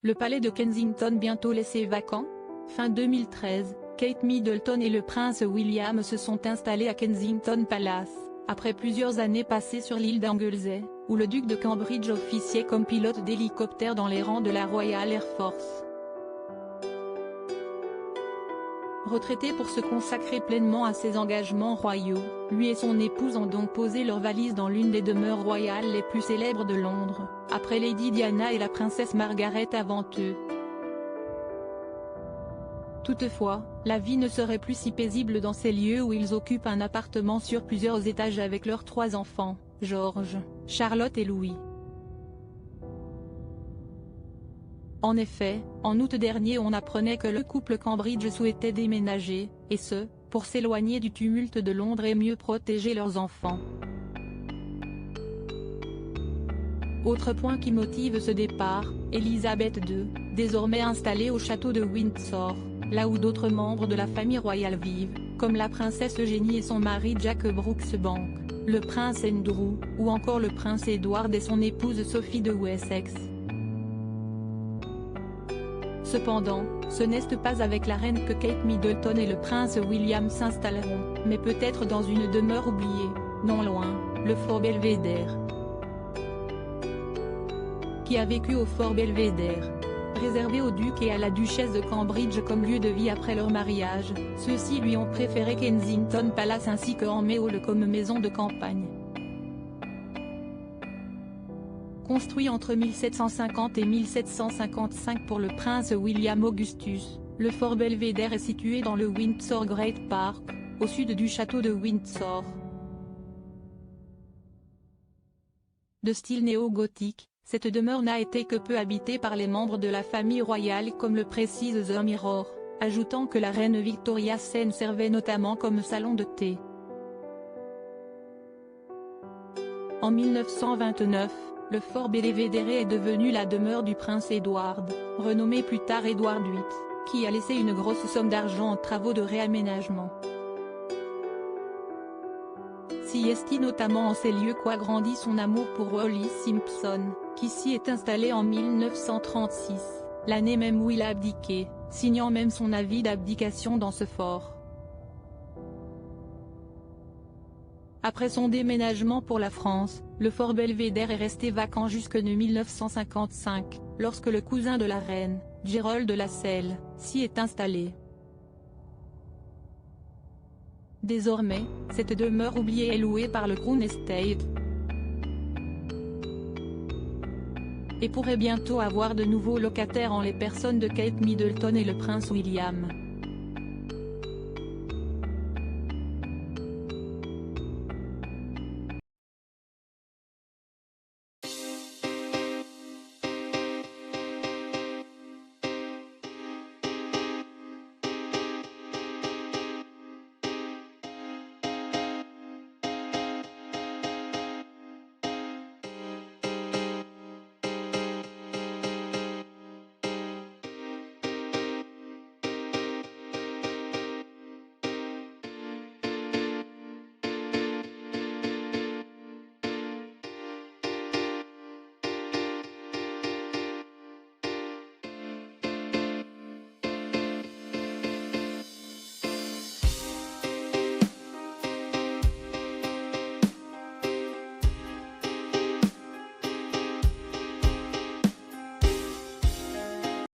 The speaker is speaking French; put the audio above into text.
Le palais de Kensington bientôt laissé vacant? Fin 2013, Kate Middleton et le prince William se sont installés à Kensington Palace, après plusieurs années passées sur l'île d'Anglesey, où le duc de Cambridge officiait comme pilote d'hélicoptère dans les rangs de la Royal Air Force. Retraité pour se consacrer pleinement à ses engagements royaux, lui et son épouse ont donc posé leurs valises dans l'une des demeures royales les plus célèbres de Londres, après Lady Diana et la princesse Margaret avant eux. Toutefois, la vie ne serait plus si paisible dans ces lieux où ils occupent un appartement sur plusieurs étages avec leurs 3 enfants, George, Charlotte et Louis. En effet, en août dernier on apprenait que le couple Cambridge souhaitait déménager, et ce, pour s'éloigner du tumulte de Londres et mieux protéger leurs enfants. Autre point qui motive ce départ, Elisabeth II, désormais installée au château de Windsor, là où d'autres membres de la famille royale vivent, comme la princesse Eugénie et son mari Jack Brooksbank, le prince Andrew, ou encore le prince Edward et son épouse Sophie de Wessex. Cependant, ce n'est pas avec la reine que Kate Middleton et le prince William s'installeront, mais peut-être dans une demeure oubliée, non loin, le Fort Belvédère. Qui a vécu au Fort Belvédère, réservé au duc et à la duchesse de Cambridge comme lieu de vie après leur mariage, ceux-ci lui ont préféré Kensington Palace ainsi que Henmeadow Hall comme maison de campagne. Construit entre 1750 et 1755 pour le prince William Augustus, le Fort Belvédère est situé dans le Windsor Great Park, au sud du château de Windsor. De style néo-gothique, cette demeure n'a été que peu habitée par les membres de la famille royale comme le précise The Mirror, ajoutant que la reine Victoria s'en servait notamment comme salon de thé. En 1929, le Fort Belvédère est devenu la demeure du prince Edward, renommé plus tard Édouard VIII, qui a laissé une grosse somme d'argent en travaux de réaménagement. S'y est notamment en ces lieux qu'agrandit son amour pour Wallis Simpson, qui s'y est installé en 1936, l'année même où il a abdiqué, signant même son avis d'abdication dans ce fort. Après son déménagement pour la France, le Fort Belvédère est resté vacant jusqu'en 1955, lorsque le cousin de la reine, Gerald de Lasselle, s'y est installé. Désormais, cette demeure oubliée est louée par le Crown Estate et pourrait bientôt avoir de nouveaux locataires en les personnes de Kate Middleton et le prince William.